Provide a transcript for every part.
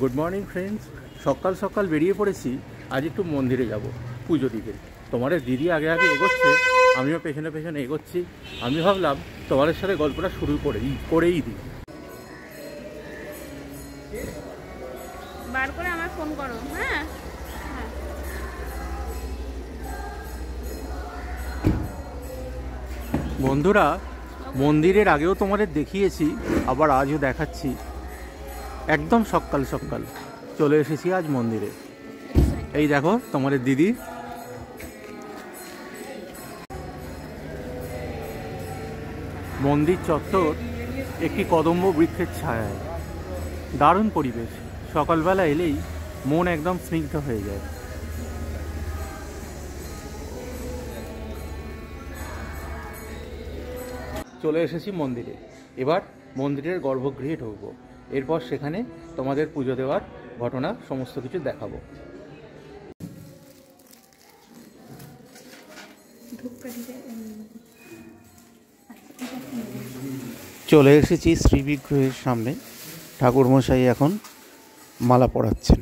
Good morning friends. সকাল সকাল বেরিয়ে পড়েছি আজ একটু মন্দিরে যাব পুজো দিতে। তোমাদের দিদি আগে আগে এগোচ্ছে, আমিও পেছনে পেছনে এগোচ্ছি। আমি ভাবলাম তোমাদের সাথে গল্পটা শুরু করেই দিই। বার করে আমার ফোন করো। হ্যাঁ, বন্ধুরা, মন্দিরের আগেও তোমাদের দেখিয়েছি, আবার আজও দেখাচ্ছি। একদম সকাল সকাল চলে এসেছি আজ মন্দিরে। এই দেখো তোমাদের দিদি। মন্দির চত্বর একটি কদম্ব বৃক্ষের ছায়ায়, দারুণ পরিবেশ। সকালবেলা এলেই মন একদম স্নিগ্ধ হয়ে যায়। চলে এসেছি মন্দিরে। এবার মন্দিরের গর্ভগৃহে ঢুকবো, এরপর সেখানে তোমাদের পুজো দেওয়ার ঘটনা সমস্ত কিছু দেখাবো। চলে এসেছি শ্রী বিগ্রহের সামনে। ঠাকুরমশাই এখন মালা পরাচ্ছেন।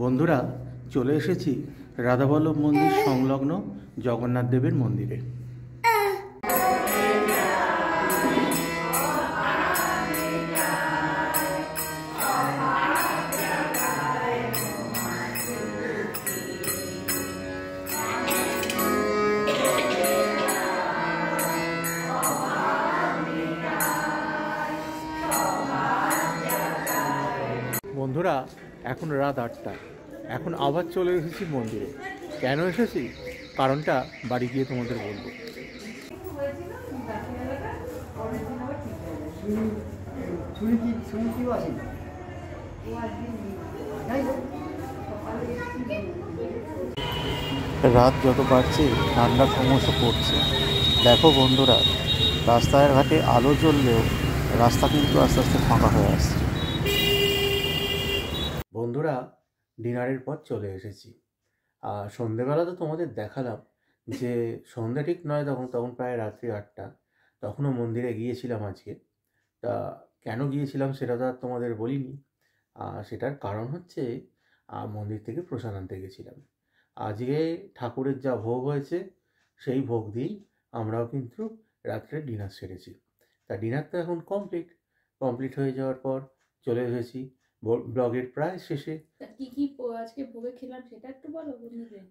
বন্ধুরা, চলে এসেছি রাধাবল্লভ মন্দির সংলগ্ন জগন্নাথ দেবের মন্দিরে। বন্ধুরা, এখন রাত 8টা। এখন আবার চলে এসেছি মন্দিরে। কেন এসেছি কারণটা বাড়ি গিয়ে তোমাদের বলবো। রাত যত বাড়ছে ঠান্ডা ক্রমশ পড়ছে। দেখো বন্ধুরা, রাস্তায় ঘাটে আলো জ্বললেও রাস্তা কিন্তু আস্তে আস্তে ফাঁকা হয়ে আসছে। বন্ধুরা, ডিনারের পর চলে এসেছি। আর সন্ধেবেলা তো তোমাদের দেখালাম যে সন্ধে ঠিক নয়, তখন প্রায় রাত্রি 8টা। তখনও মন্দিরে গিয়েছিলাম আজকে। তা কেন গিয়েছিলাম সেটা তো আর তোমাদের বলিনি। সেটার কারণ হচ্ছে মন্দির থেকে প্রসাদ আনতে গেছিলাম। আজকে ঠাকুরের যা ভোগ হয়েছে সেই ভোগ দিয়েই আমরাও কিন্তু রাত্রে ডিনার সেরেছি। তা ডিনার তো এখন কমপ্লিট হয়ে যাওয়ার পর চলে এসেছি ব্লগের প্রায় শেষে। কি কি আজকে ভোগে খেলাম সেটা একটু বলো বন্ধুদের।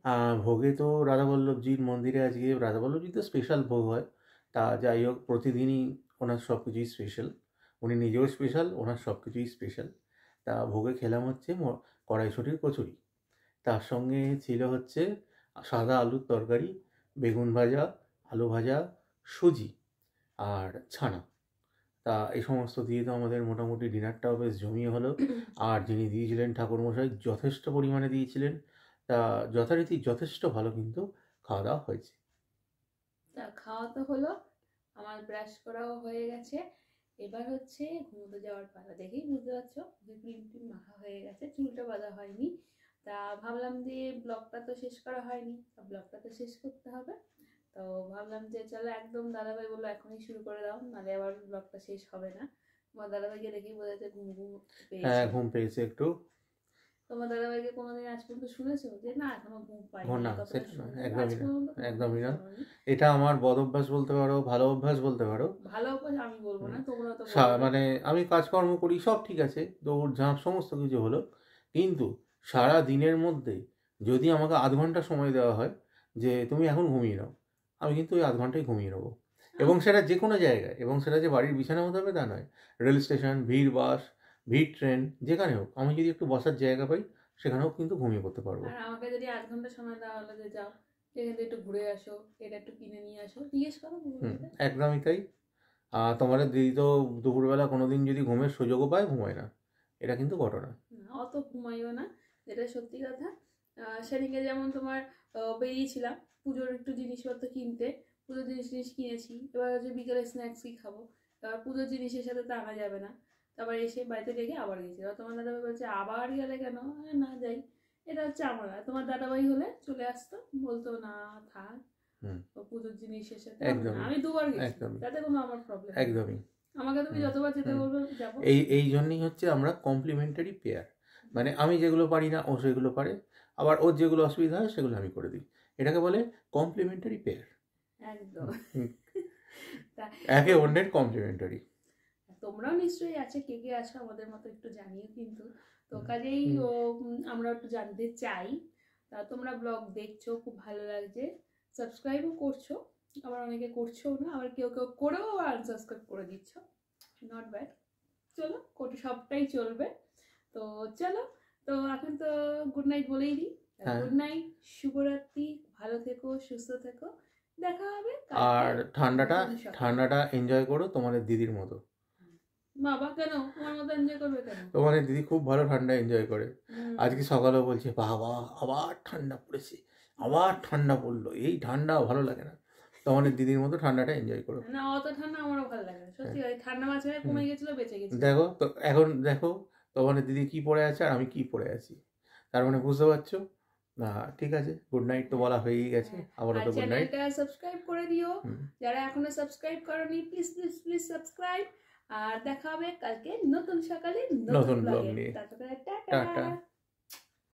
ভোগে তো রাধাবল্লভজির মন্দিরে আজকে রাধাবল্লভজি তো স্পেশাল ভোগ হয়। তা যাই হোক, প্রতিদিনই ওনার সব কিছুই স্পেশাল। উনি নিজেও স্পেশাল, ওনার সব কিছুই স্পেশাল। তা ভোগে খেলাম হচ্ছে কড়াইশুঁটির কচুরি। তার সঙ্গে ছিল হচ্ছে সাদা আলুর তরকারি, বেগুন ভাজা, আলু ভাজা, সুজি আর ছানা। তা এই সমস্ত দিয়ে তো আমাদের মোটামুটি ডিনারটাও বেশ জমিয়ে হলো। আর যিনি দিয়েছিলেন ঠাকুরমশাই যথেষ্ট পরিমাণে দিয়েছিলেন। তা যথারীতি যথেষ্ট ভালো কিন্তু খাওয়া দাওয়া হয়েছে। তা খাওয়া তো হলো, আমার ব্রাশ করাও হয়ে গেছে। এবার হচ্ছে ঘুমোতে যাওয়ার পালা। দেখেই বুঝতে পারছো যে ক্রিম টিম মাখা হয়ে গেছে, চুলটা বাঁধা হয়নি। তা ভাবলাম যে ব্লগটা তো শেষ করা হয়নি, ব্লগটা তো শেষ করতে হবে। তো ভাবলাম যে চলো, একদম দাদাভাই বললো এখনই শুরু করে দাও, নাহলে আবার ব্লগটা শেষ হবে না। তোমার দাদাভাইকে দেখেই বোঝা যাচ্ছে ঘুম ঘুম পেয়েছে একটু। তোমার দাদাভাইকে কোনোদিন আজ পর্যন্ত শুনেছো যে না এখনো ঘুম পাইনি? না, সেটা না, একদমই না। এটা আমার বদ অভ্যাস বলতে পারো, ভালো অভ্যাস বলতে পারো। ভালো অভ্যাস আমি বলবো না, তোমরা তো মানে আমি কাজকর্ম করি, সব ঠিক আছে, দৌড় ঝাঁপ সমস্ত কিছু হলো, কিন্তু সারা দিনের মধ্যে যদি আমাকে আধ ঘন্টা সময় দেওয়া হয় যে তুমি এখন ঘুমিয়ে নাও, আমি কিন্তু ওই আধ ঘন্টায় ঘুমিয়ে নেবো। এবং সেটা যে কোনো জায়গায়, এবং সেটা যে বাড়ির বিছানা হতে হবে তা নয়। রেল স্টেশন, ভিড় বাস, ভিড় ট্রেন যেখানে হোক, আমি যদি একটু বসার জায়গা পাই সেখানেও কিন্তু ঘুমিয়ে পড়তে পারবো। আর আমাকে যদি 8 ঘন্টা সময় দেওয়া হলো যে যাও এখান থেকে একটু ঘুরে আসো, এটা একটু কিনে নিয়ে আসো, জিজ্ঞেস করো বলবে। একদমই তাই। তোমাদের দিদি তো দুপুরবেলা কোনোদিন যদি ঘুমের সুযোগও পায় ঘুমায় না, এটা কিন্তু ঘটনা। না, অত ঘুমাইও না, যেটা সত্যি কথা। সেদিনকে যেমন তোমার বেরিয়েছিলাম পুজোর একটু জিনিসপত্র কিনতে, পুজোর জিনিস কিনেছি, এবার হচ্ছে বিকেলে স্ন্যাক্সই খাবো, এবার পুজোর জিনিসের সাথে তো আনা যাবে না, তারপর এসে বাড়িতে রেখে আবার গেছি। এবার তোমার দাদাভাই বলছে আবার গেলে কেন, না যাই। এটা হচ্ছে আমার, তোমার দাদাভাই হলে চলে আসতো, বলতো না থাক, পুজোর জিনিসের সাথে আমি 2বার গেছি, তাতে কোনো আমার প্রবলেম একদমই। আমাকে তুমি যতবার যেতে বলবে যাবো। এই জন্যই হচ্ছে আমরা কমপ্লিমেন্টারি পেয়ার, মানে আমি যেগুলো পারি না ও সেগুলো পারে, আবার ওর যেগুলো অসুবিধা হয় সেগুলো আমি করে দিই, এটাকে বলে কমপ্লিমেন্টারি পেয়ার। একদম। একে অন্যের কমপ্লিমেন্টারি। তোমরাও নিশ্চয়ই আছে, কে কে আছো আমাদের মতো একটু জানিও কিন্তু। তো কাজেই আমরা একটু জানতে চাই, তা তোমরা ব্লগ দেখছো খুব ভালো লাগছে, সাবস্ক্রাইবও করছো, আবার অনেকে করছো না, আবার কেউ কেউ করেও আবার আনসাবস্ক্রাইব করে দিচ্ছ, নট ব্যাড। চলো সবটাই চলবে। তো চলো, তো এখন তো গুড নাইট বলেই দিই। গুড নাইট, শুভরাত্রি, ভালো থেকো, সুস্থ থেকো, দেখা হবে। আর ঠান্ডাটা এনজয় করো তোমাদের দিদির মতো। বাবা কেন তোমার মতো এনজয় করবে কেন? তোমাদের দিদি খুব ভালো ঠান্ডা এনজয় করে। আজকে সকালেও বলছে বাবা আবার ঠান্ডা পড়েছে, আবার ঠান্ডা পড়লো, এই ঠান্ডা ভালো লাগে না। তোমাদের দিদির মতো ঠান্ডাটা এনজয় করো। না, অত ঠান্ডা আমারও ভালো লাগে না সত্যি। ঠান্ডা মাঝে কমে গেছিল, বেঁচে গেছি। দেখো তো এখন দেখো তোমাদের দিদি কি পড়ে আছে আর আমি কি পড়ে আছি, তার মানে বুঝতে পারছো না? ঠিক আছে, গুড নাইট তো বলা হয়েই গেছে, আবারও তো গুড নাইট। চ্যানেলটা সাবস্ক্রাইব করে দিও, যারা এখনো সাবস্ক্রাইব করোনি প্লিজ প্লিজ প্লিজ সাবস্ক্রাইব। আর দেখা হবে কালকে নতুন সকালে নতুন ব্লগ নিয়ে। টাটা।